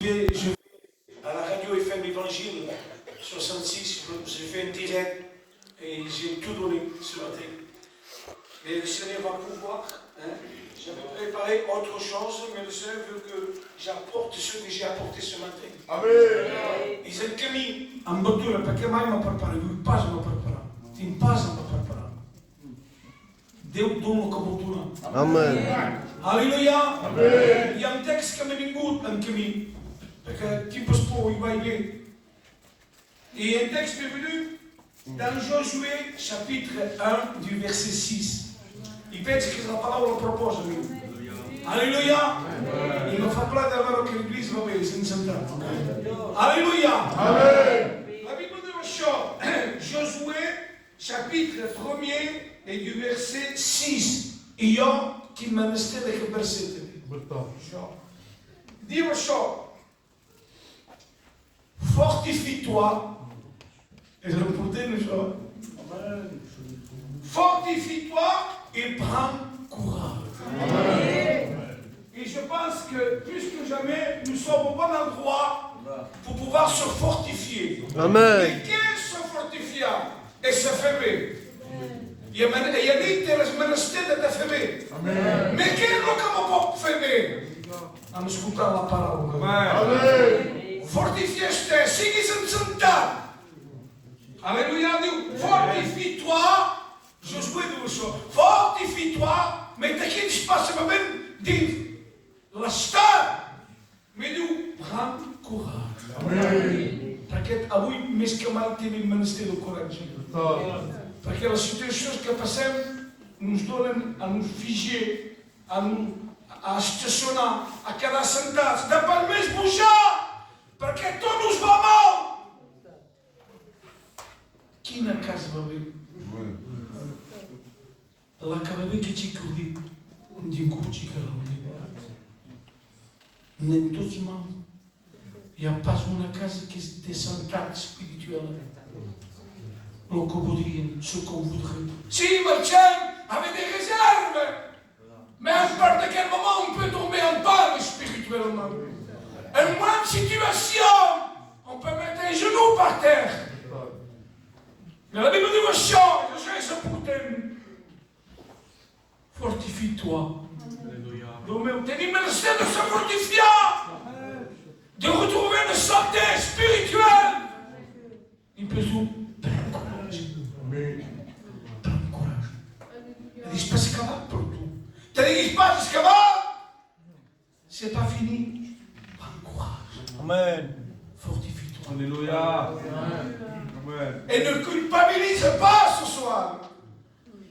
À la radio FM Évangile 66, j'ai fait un direct et j'ai tout donné ce matin. Et le Seigneur va pouvoir. J'avais préparé autre chose, mais le Seigneur veut que j'apporte ce que j'ai apporté ce matin. Amen. Dice che mi ambattura perché mai mi prepara, lui pas mi prepara. Tin pas mi prepara. Déu dona cobertura. Amen. Alléluia. Amen. Il y a un texte qui m'est vingut en camí. Perché ti posso il va bien. Et un texte est venu dans Josué chapitre 1 du verset 6. Il pensa che la parola propose a lui. Alléluia. Il mi fa plata che l'Église va bene senza entrare. Alléluia. Amen. La Bible dit ciò. Josué chapitre 1er et du verset 6. Io ti manestete che versetto. Dio ciò. Fortifie-toi. Et je portais le jour. Fortifie-toi et prends courage. Amen. Et je pense que plus que jamais, nous sommes au bon endroit pour pouvoir se fortifier. Amen. Et qu'est-ce se fortifier et se fermer? Il y a des menesters de fermer. Mais quel est le cas pour fermer? En écoutant la parole. Amen. Fortifie-toi, sigui sentat. Alléluia, Dieu. Fortifie-toi. Je souhaite de ça. Fortifie-toi. Mais t'as qu'il se passe même dit la star. Mais Dieu, prends courage. Amen. T'inquiète, ah oui, mais ce que mal t'es le ministère de courage. Parce que la situation que passons nous donne à nous figer, à nous stationner, à cada sentat. De pas més bouger. Perché tot nous va mal. Quina casa va bé? La que va bé que ci crudi, din curci que rău. N'hem tots mal. Hi ha pas una casa que és de santat espiritual. El que voldrien, ce qu'on voudrait. Si marxem avec des réserves, mais à part d'aquest moment on peut tomber en panne spirituellement. En moins de situation, on peut mettre un genou par terre. Mais la Bible dit aussi, je sais ce pourtant. Fortifie-toi. Donc, tu dis merci de se fortifier, de retrouver une santé spirituelle. Il peut tout prendre courage. Prendre courage. Il dit, pas ce qu'il va pour tout. Tu dis, pas ce qu'il va. C'est pas fini. Amen. Fortifie-toi. Alléluia. Amen. Et ne culpabilise pas ce soir.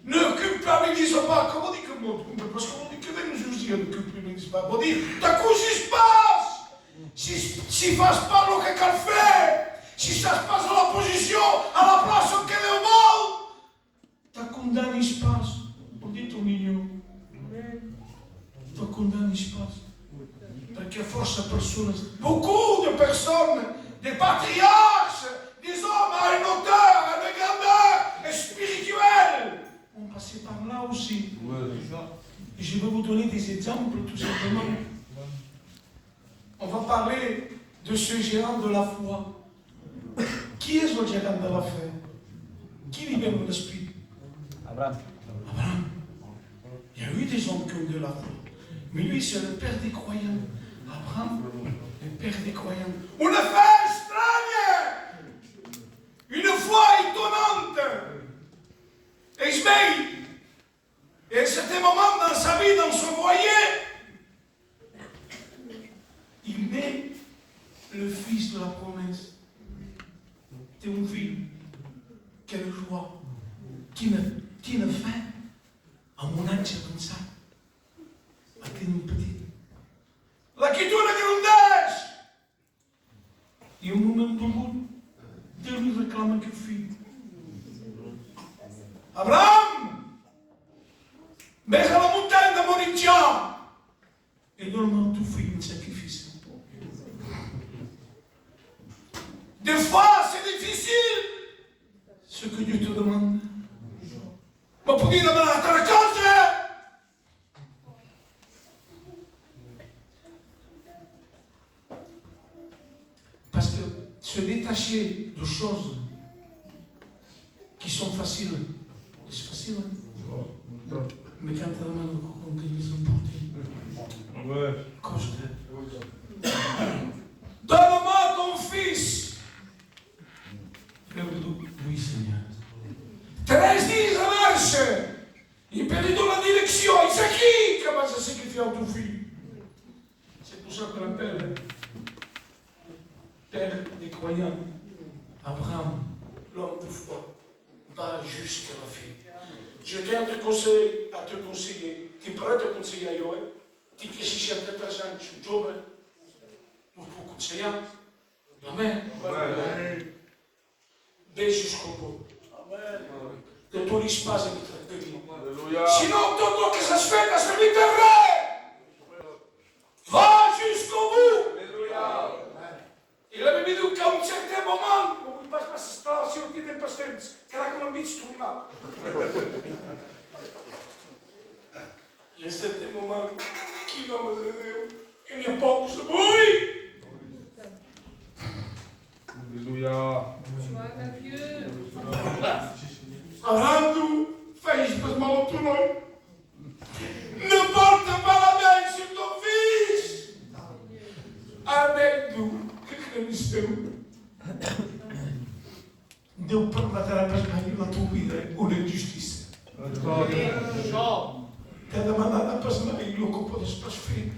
Ne culpabilise pas. Comment dit que moi? Parce qu'on dit que nous dire ne culpabilise pas. On dit, t'as quoi si se passe? Si fasse pas ce qu'elle fait, si ça se passe à la position, à la place qu'elle est au mal, t'as condamné ce passe. On dit ton mignon. T'as condamné ce passe. Perché forse persone, beaucoup de personnes, des patriarches, des hommes à une hauteur, à une grandeur spirituelle, ont passé par là aussi. Et je vais vous donner des exemples tout simplement. On va parler de ce gérant de la foi. Qui est le gérant de la foi? Qui libère l'esprit? Abraham. Abraham. Il y a eu des hommes qui ont de la foi. Mais lui, c'est le père des croyants. Abraham, le père des croyants. Une foi extraña, une foi étonnante. Et Ismaël, et à certain moment dans sa vie, dans son foyer, il met le fils de la promesse. Théophile, quelle joie, qui ne fait à mon âge comme ça, à une petite. La chiusura grandesse! E un moment volgut, Déu li reclama aquest fill. Abraham! Vés a la muntanya de Moritzà et donne-moi ton fill en sacrifice. Des fois, c'est difficile ce que Dieu te demande. se détacher de choses qui sont faciles. C'est facile, hein? Mais quand tu as mal au cœur, ils ont porté. Ouais. Donne-moi ton fils. Oui, Seigneur. 13 10 marche. Il perd dans la direction. Il sait qui commence à sacrifier ton fils. C'est pour ça qu'on l'appelle Père des croyants. Abraham, l'homme de foi, va jusqu'à la fin. Je tiens à te conseiller. Tu pourrais te conseiller à Yoel. Tu peux chercher un peu d'argent sur Job. Pour conseiller. Amen. Va jusqu'au bout. Ne t'aurise pas à être de vie. Sinon, tout que ça se fait, ça se vite vrai. Va jusqu'au bout. Il avait mis du qu'à un certain moment, on ne passe pas cette situation qui est passée, car la commande se trouve là. Il y a un certain moment qui va me donner une époque de bruit. Alléluia. Arrando, fez para mal ao teu nome. Ne porte pas la main sur ton fils. Avec nous, que queremos eu? Deu para matar a paz na tua vida ou na justiça. Cada manada passa na ilha que podes passer.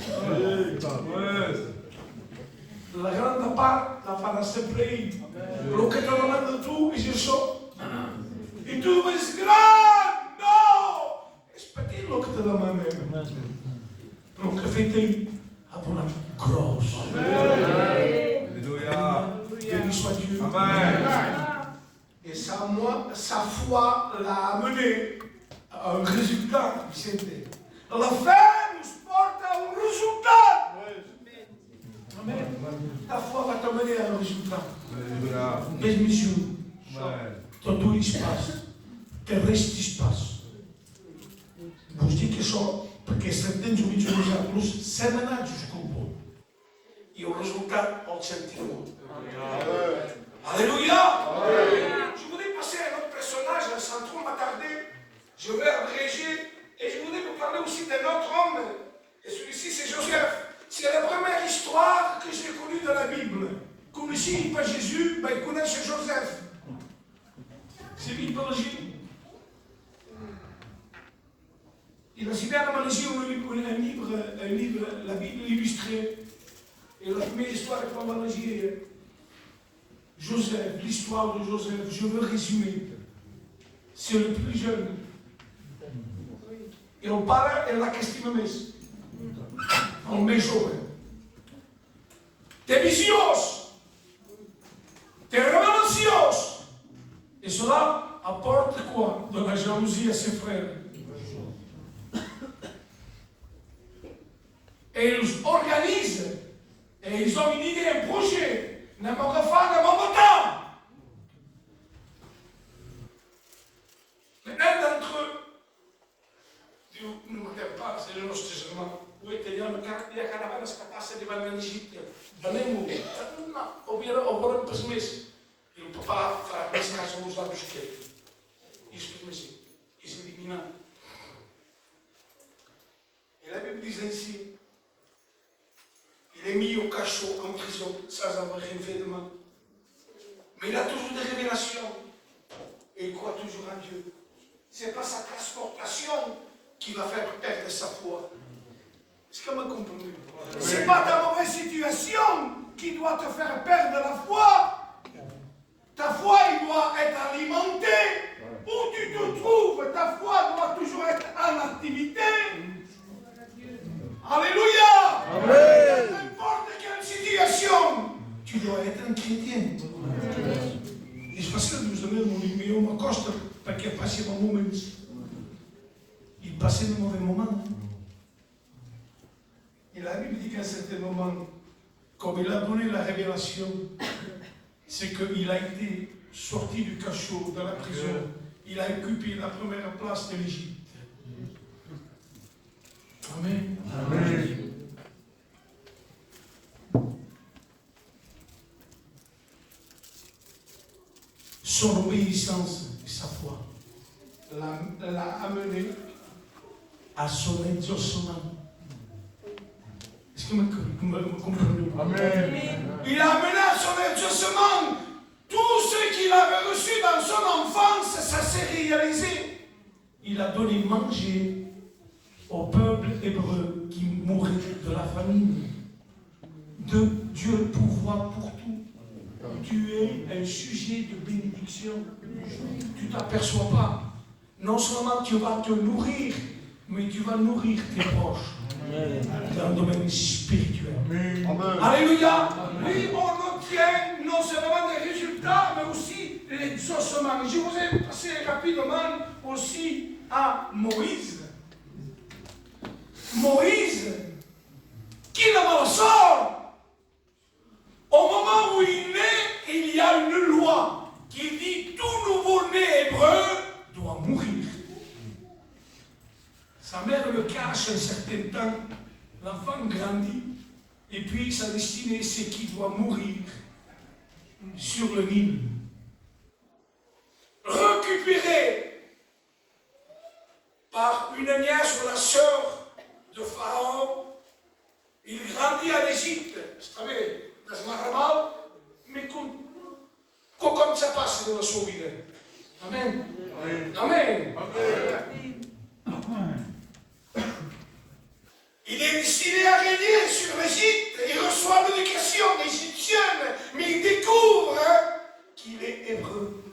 La grande part la farà sempre ell. Lo que te demanda tu és això. I tu és gran! No! És petit el que te demana. Però el que ha fet ell ha donat gros. Alléluia. Béni soit Dieu. Amen. Et sa foi l'a amené à un résultat, Vicente. La fe nous porte à un résultat. Amen. Ta foi va t'amener à un résultat. Alléluia. Mesmo isso, Ouais. todo o espaço, terrestre espaço. Vos digo que só, porque certains ouvintes dos semanais jusqu'au bout. E o resultado pode ser antigo. Alléluia! Je voudrais passer à un autre personnage, sans trop m'attarder. Je vais abréger et je voudrais vous parler aussi d'un autre homme. Et celui-ci, c'est Joseph. C'est la première histoire que j'ai connue dans la Bible. Connaissez pas Jésus, ben il connaît Joseph. C'est mythologie. Il a cité à la Malaisie un livre, la Bible illustrée. Et la première histoire avec la Malaisie, Joseph, l'histoire de Joseph, je veux résumer. C'est le plus jeune. Et on parle de la question de en mes jovens. Tes visions, tes révélations. Et cela apporte quoi? De la jalousie à ses frères. Et ils organisent, et ils ont une idée, un projet. N'importe quoi, n'importe temps. Mais un d'entre eux, Dieu ne me regarde pas, c'est le nostro serment. Voi teniamo via caravana scappasse di vanno in Egitto. Vanemo, o vorremmo per smessi. Il papà farà pesca solo sulla busquetta. Io sto messi, e si elimina. Et la Bible dit ainsi, il est mis au cachot, en prison, sans avoir rien fait de mal. Mais il a toujours des révélations. Et il croit toujours en Dieu. Ce n'est pas sa transportation qui va faire perdre sa foi. Est-ce que vous comprenez? Ce n'est pas ta mauvaise situation qui doit te faire perdre la foi. Ta foi, il doit être alimentée. Où tu te trouves, ta foi doit toujours être en activité. Alléluia. Amen. Dans n'importe quelle situation, tu dois être un chrétien. Et c'est facile de vous donner mon numéro, ma coste, parce qu'il a passé mon moment. Il passait de mauvais moments. Et la Bible dit qu'à un certain moment, comme il a donné la révélation, c'est qu'il a été sorti du cachot, dans la prison. Il a occupé la première place de l'Égypte. Amen. son obéissance et sa foi l'a amené à son exaucement. Est-ce que vous me comprenez? Amen. Il a amené à son exaucement tout ce qu'il avait reçu dans son enfance, ça s'est réalisé. Il a donné manger au peuple hébreu qui mourait de la famine. De Dieu le pouvoir pour tout. Tu es un sujet de bénédiction. Tu ne t'aperçois pas. Non seulement tu vas te nourrir, mais tu vas nourrir tes proches. Dans le domaine spirituel. Amen. Alléluia. Oui, on obtient non seulement des résultats, mais aussi l'exaucement. Je vous ai passé rapidement aussi à Moïse. Moïse, qui le sort. Au moment où il naît, il y a une loi qui dit tout nouveau-né hébreu doit mourir. Sa mère le cache un certain temps, l'enfant grandit, et puis sa destinée, c'est qu'il doit mourir sur le Nil. Récupéré par une nièce ou la sœur de Pharaon, il grandit en Égypte, vous savez, dans un arrabal, mais comme ça passe dans la sua vie. Amen. Amen. Il est destiné à régner sur l'Égypte. Il reçoit l'éducation égyptienne, mais il découvre qu'il est hébreu.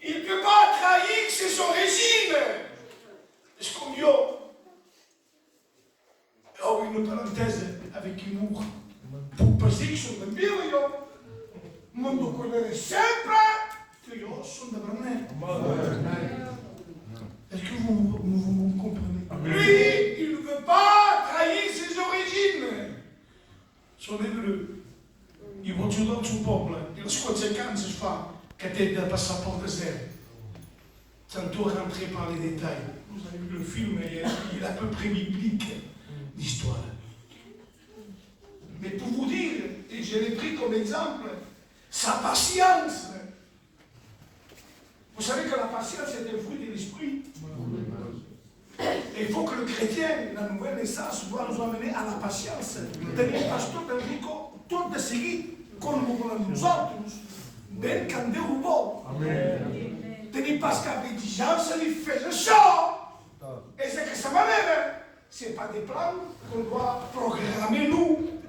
Il ne peut pas trahir ses origines. Est-ce qu'on dit oh, une parenthèse avec humour. Pour passer sur le bio, mondo connaît sempre que io sono da Brunei. Est-ce que vous comprenez? Lui, il ne veut pas trahir ses origines. Sono hébreu. Il va giù dal suo popolo. E le conséquences fa che te del passaporto zero. Sans tout rentrer par les détails. Vous avez vu le film, il est à peu près biblique, l'histoire. Mais pour vous dire, et je l'ai pris comme exemple, sa patience. Vous savez que la patience est un fruit de l'esprit. Et il faut que le chrétien, la nouvelle naissance, doit nous amener à la patience. Tenir pastor Enrico, tot de seguit, com nosaltres, ben can Déu vol. Tenir pas cap d'exigència, li fes això. Et c'est que sa manera, ce n'est pas des plans qu'on doit programmer nous.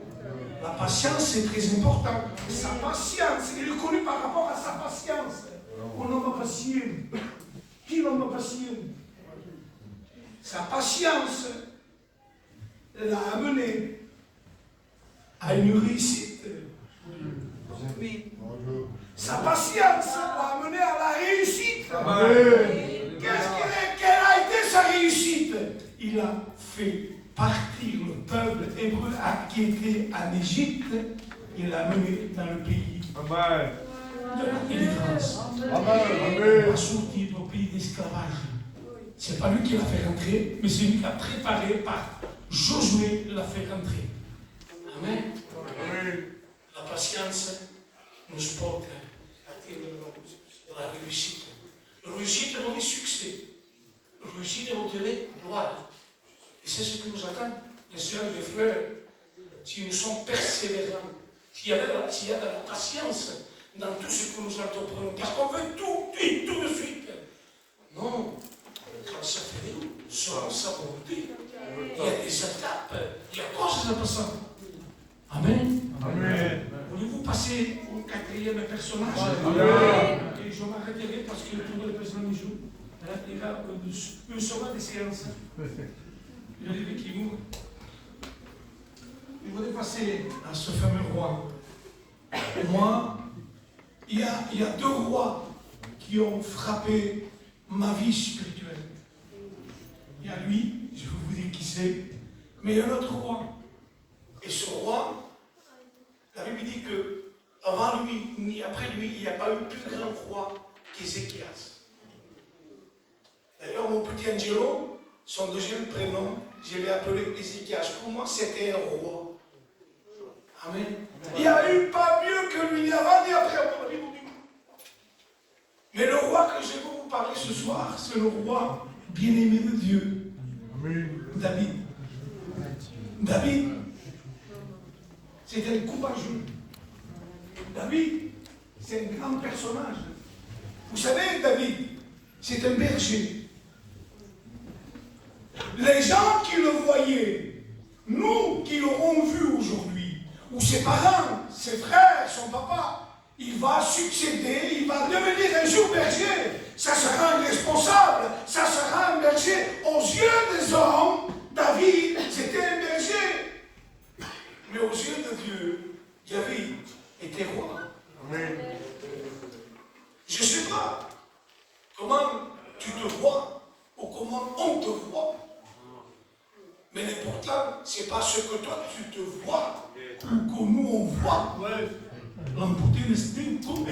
La patience, c'est très important. Sa patience, il est connu par rapport à sa patience. Un homme patient. Qui est l'homme patient? Sa patience l'a amené à une réussite. Sa patience l'a amené à la réussite. Quelle a été sa réussite? Il a fait partir le peuple hébreu qui était en Égypte, il l'a amené dans le pays de la délivrance. Il a sorti du pays d'esclavage. Ce n'est pas lui qui l'a fait rentrer, mais c'est lui qui a préparé par Josué l'a fait rentrer. Amen. La patience nous porte à la réussite. La réussite est le succès. La réussite est l'hôtellerie, gloire. Et c'est ce qui nous attend, les sœurs et les frères, si nous sommes persévérants, s'il y a de la patience dans tout ce que nous entreprenons, parce qu'on veut tout de suite. Non, quand ça fait nous, selon sa volonté, il y a des étapes, il y a causes de passant. Amen. Amen. Voulez-vous passer au quatrième personnage? Amen. Et je m'arrêterai parce que tout le président du jour, il y a une semaine de séance. Il y a des qui mourent. Je voudrais passer à ce fameux roi. Moi, il y a deux rois qui ont frappé ma vie spirituelle. Il y a lui, je vais vous dire qui c'est, mais il y a un autre roi. Et ce roi, la Bible dit que avant lui, ni après lui, il n'y a pas eu plus grand roi qu'Ézéchias. D'ailleurs, mon petit Angelo, son deuxième prénom, je l'ai appelé Ézéchias. Pour moi, c'était un roi. Amen. Il n'y a eu pas mieux que lui, ni avant ni après. ce soir, c'est le roi bien-aimé de Dieu. David. David, c'est un courageux. David, c'est un grand personnage. Vous savez, David, c'est un berger. Les gens qui le voyaient, nous qui l'aurons vu aujourd'hui, ou ses parents, ses frères, son papa, il va succéder, il va devenir un jour berger. Ça sera un responsable, ça sera un berger. Aux yeux des hommes, David, c'était un berger. Mais aux yeux de Dieu, David était roi. Je ne sais pas comment tu te vois ou comment on te voit. Mais l'important, ce n'est pas ce que toi tu te vois ou que nous on voit. L'emporter l'estime tout.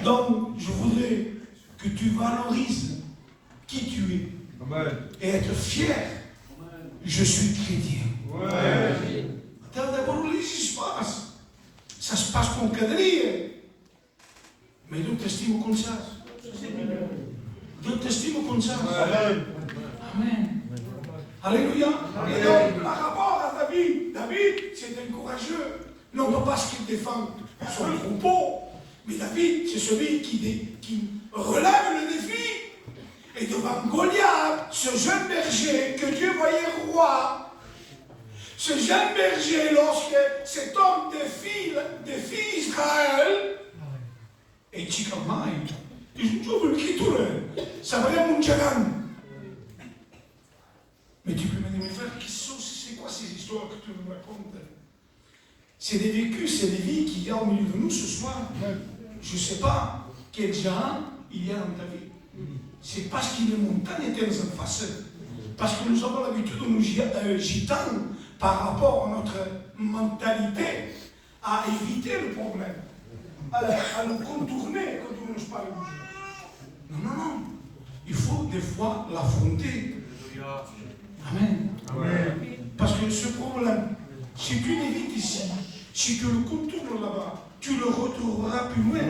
Donc, je voudrais que tu valorises qui tu es. Amen. Et être fier. Je suis chrétien. D'abord, ce qui se passe. Ça se passe comme quadrille. Mais Dieu t'estime comme ça. Dieu t'estime comme ça. Amen. Amen. Alléluia. Et donc, par rapport à David, David, c'est un courageux. Non pas parce qu'il défend son troupeau, mais David, c'est celui qui relève le défi. Et devant Goliath, ce jeune berger que Dieu voyait roi, ce jeune berger, lorsque cet homme défie Israël, et Chikamai, il joue le Kiture, ça va être mon Tchagan. Mais tu peux me dire, mes frères, c'est quoi ces histoires que tu me racontes? C'est des vécus, c'est des vies qu'il y a au milieu de nous ce soir. Je ne sais pas quel genre il y a dans ta vie. C'est parce que les montagnes étaient en face. Parce que nous avons l'habitude de nous gitans par rapport à notre mentalité à éviter le problème, à le contourner quand on n'ose pas le bouger. Non. Il faut des fois l'affronter. Amen. Parce que ce problème, si tu l'évites ici, si tu le contournes là-bas, tu le retrouveras plus loin.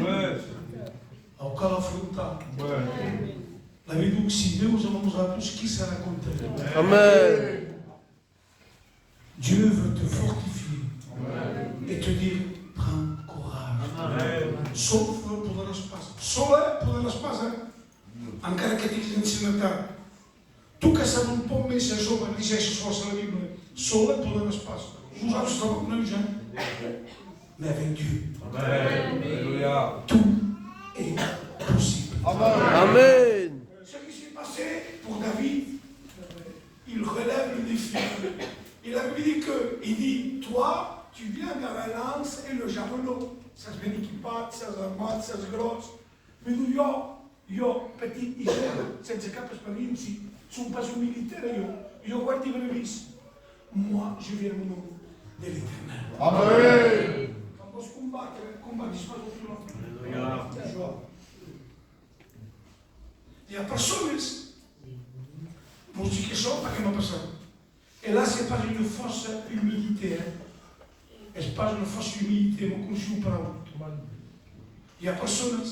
Au cas l'affronta. La Bible dit, Deus amamos tous qui se raconte. Amen. Dieu veut te fortifier et te dire, prends courage. Sauf pour l'espace. Solo pour l'espace. Encara que tinguis ensinat. Tu que saps un poc més sobre llegeixes força la Bíblia, sola por l'espace. Nosaltres estamos com Jean, mais avec Dieu. Alléluia. Tout est possible. Amen. Ce qui s'est passé pour David, il relève le défi. Il a dit que, il dit, toi, tu viens de la lance et le javelot. Ça se equipat, ça se armat, ça se grosse. Mais nous, yo, petit Israël, sense cap experiència, som pas un militaire, jo guardo i brevis. Moi, je viens au nom de l'Éternel. Amen. Quand on se combattre, combattis pas au final. Il y a personnes, pour dire que ça, pas que m'a passé. Et là, c'est pas une force humilité. C'est pas une force humilité, mais qu'on joue par il y a personnes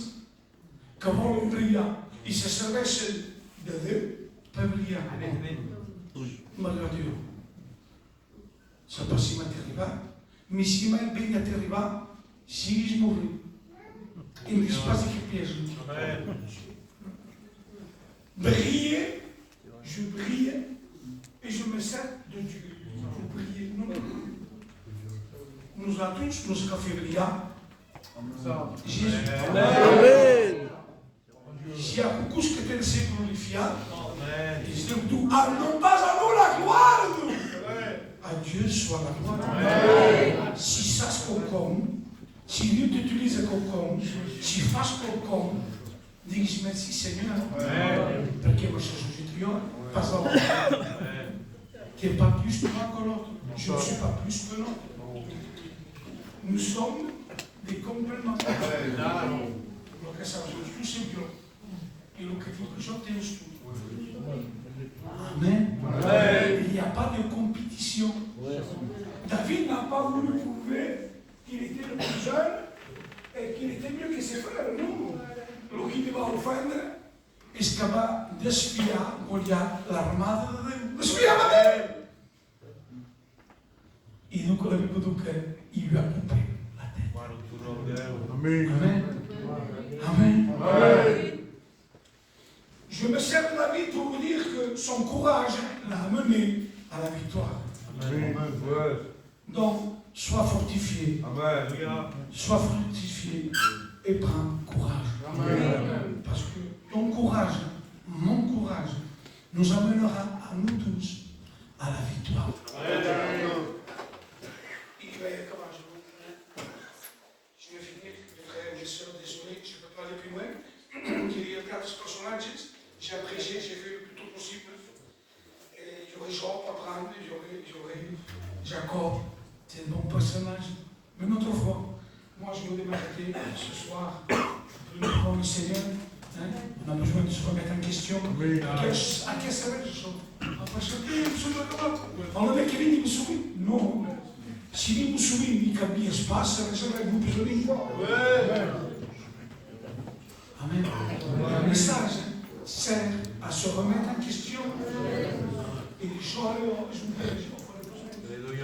que volen brillar i se serveixen de Déu per brillar. Malgrat Déu. Ça pas si m'est arrivé, mais si m'est bien arrivé, si je mourrai, il ne se passe que piège. Briller, je brille et je me sers de Dieu. Pour briller, non. Nous a tous, nous a fait briller. Jésus. Amen. Si a beaucoup ce que tu sais glorifier, non pas à nous la gloire, à Dieu soit la gloire. Si ça se concombre, si Dieu t'utilise comme, si fasse comme, dis merci Seigneur, parce que moi je suis triomphant, pas ça. Tu n'es pas plus toi que l'autre, je ne suis pas plus que l'autre. Nous sommes des complémentaires. Donc ça veut tout c'est bien. Et le quelque chose est tout. Amen. Il n'y a pas de compétition. David n'a pas voulu prouver qu'il était le plus jeune et qu'il était mieux que ses frères, non. Lo que te va a ofender estaba desviar Goliat l'armada de Déu. Desviava d'ell. Et donc la Bible dit qu'il lui a coupé la tête. Amen. Amen. Amen. Amen. Je me sers de la vie pour vous dire que son courage l'a amené à la victoire. Amen. Donc, sois fortifié. Amen. Sois fortifié et prends courage. Amen. Parce que ton courage, mon courage, nous amènera à nous tous à la victoire. Je vais finir, mes frères et mes soeurs, désolé, je ne peux pas aller plus loin. J'ai regardé ce personnage, j'ai apprécié, j'ai fait le plus tôt possible. Et j'aurais Job à prendre, j'aurais Jacob, c'est un bon personnage. Mais notre foi, moi je voulais m'arrêter ce soir. Je voulais prendre le Seigneur. Hein? On a besoin de se remettre en question. À quel salaire je sors? Parce que on avait Kevin Moussoui. Non. Si Moussoui dit qu'il y a espace, ça va vous besoin de quoi? Amen. Le message sert à se remettre en question. Et les gens, je vous dis,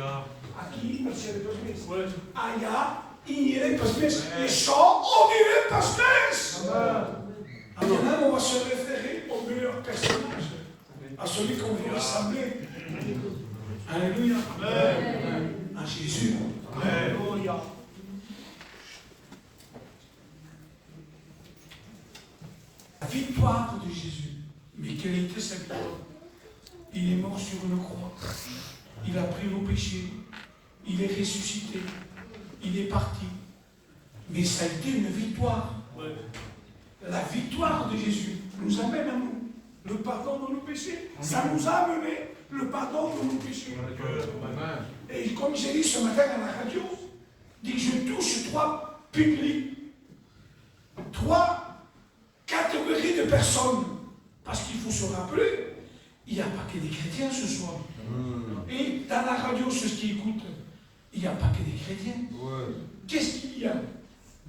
aqui, monsieur le pasteur. Allá, il pasteur. Les gens, on dirait pasteur. Maintenant, on va se référer au meilleur personnage, à celui qu'on veut ressembler. Alléluia. À Jésus. Alléluia. La victoire de Jésus. Mais quelle était sa victoire? Il est mort sur une croix. Il a pris nos péchés. Il est ressuscité. Il est parti. Mais ça a été une victoire. La victoire de Jésus nous amène à nous le pardon de nos péchés. Ça nous a amené le pardon de nos péchés. Et comme j'ai dit ce matin à la radio, dit que je touche trois publics, trois catégories de personnes. Parce qu'il faut se rappeler, il n'y a pas que des chrétiens ce soir. Et dans la radio, ceux qui écoutent, il n'y a pas que des chrétiens. Qu'est-ce qu'il y a?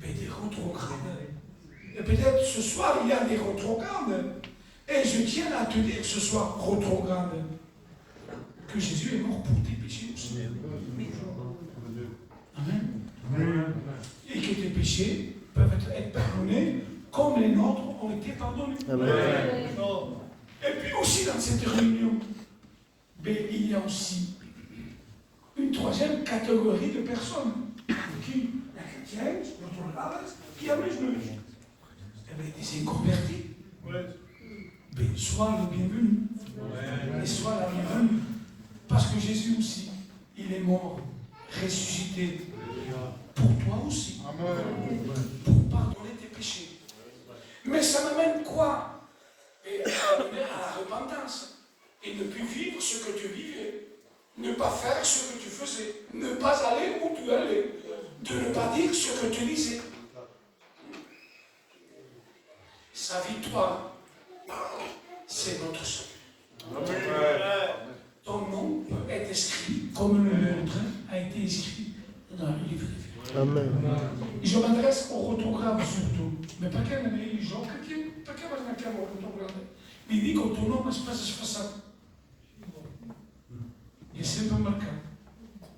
Mais des rétrogrades. Et peut-être ce soir, il y a des rétrogrades. Et je tiens à te dire ce soir, rétrograde, que Jésus est mort pour tes péchés aussi. Amen. Et que tes péchés peuvent être pardonnés comme les nôtres ont été pardonnés. Amen. Et puis aussi dans cette réunion, il y a aussi une troisième catégorie de personnes qui, la chrétienne, qui a les genoux. Des inconvertis. Mais sois le bienvenu. Et sois la bienvenue. Parce que Jésus aussi, il est mort, ressuscité. Pour toi aussi. Pour pardonner tes péchés. Mais ça m'amène quoi? À la repentance. Et ne plus vivre ce que tu vivais. Ne pas faire ce que tu faisais. Ne pas aller où tu allais. De ne pas dire ce que tu disais. Sa victoire, c'est notre salut. Ton nom peut être inscrit comme le nôtre a été inscrit dans le livre de vie. Amen. Je m'adresse aux rétrogrades surtout. Mais pas qu'à les gens chrétiens, pas qu'à les rétrogrades. Mais il dit que ton nom n'est pas façade. Et c'est pas marquant.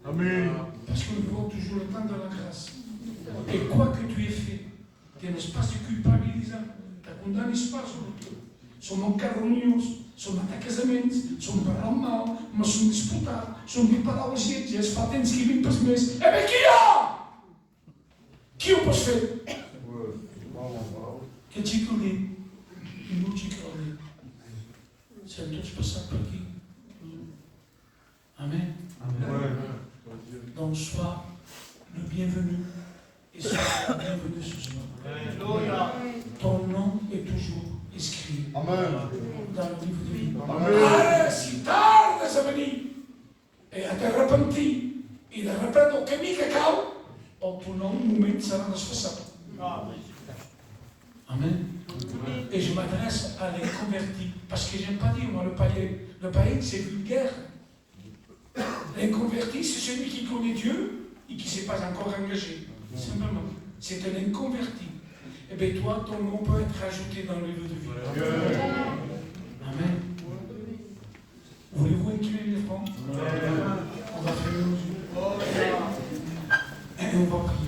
Amen. Parce que nous avons toujours le temps de la grâce. Et quoi que tu aies fait, que n'est pas se culpabilisant. Condamne espaço, são mal caluniosos, são até casamentos, são para o mal, mas são disputados, são vir para os gente, eles fazem que vêm para os meses. É bem que eu posso fazer? Que te colhi, e não te colhi. Se todos passar por aqui. Amen. Donc sois le bienvenu et sois le bienvenu ce soir. Alléluia. Ton nom est toujours inscrit dans le livre de vie. Allez, si tardes a venir et à te repentir et de repente au camí que cau, o ton nom, un moment, serà desfaçat. Amen. Et je m'adresse à les convertis, parce que j'aime pas dire, moi, le païen. Le païen, c'est vulgaire. Les convertis, c'est celui qui connaît Dieu et qui ne s'est pas encore engagé. Simplement. c'est un inconverti. Eh bien, toi, ton nom peut être ajouté dans le livre de vie. Amen. Voulez-vous incliner les fonds? On va faire nos yeux. Et on va prier.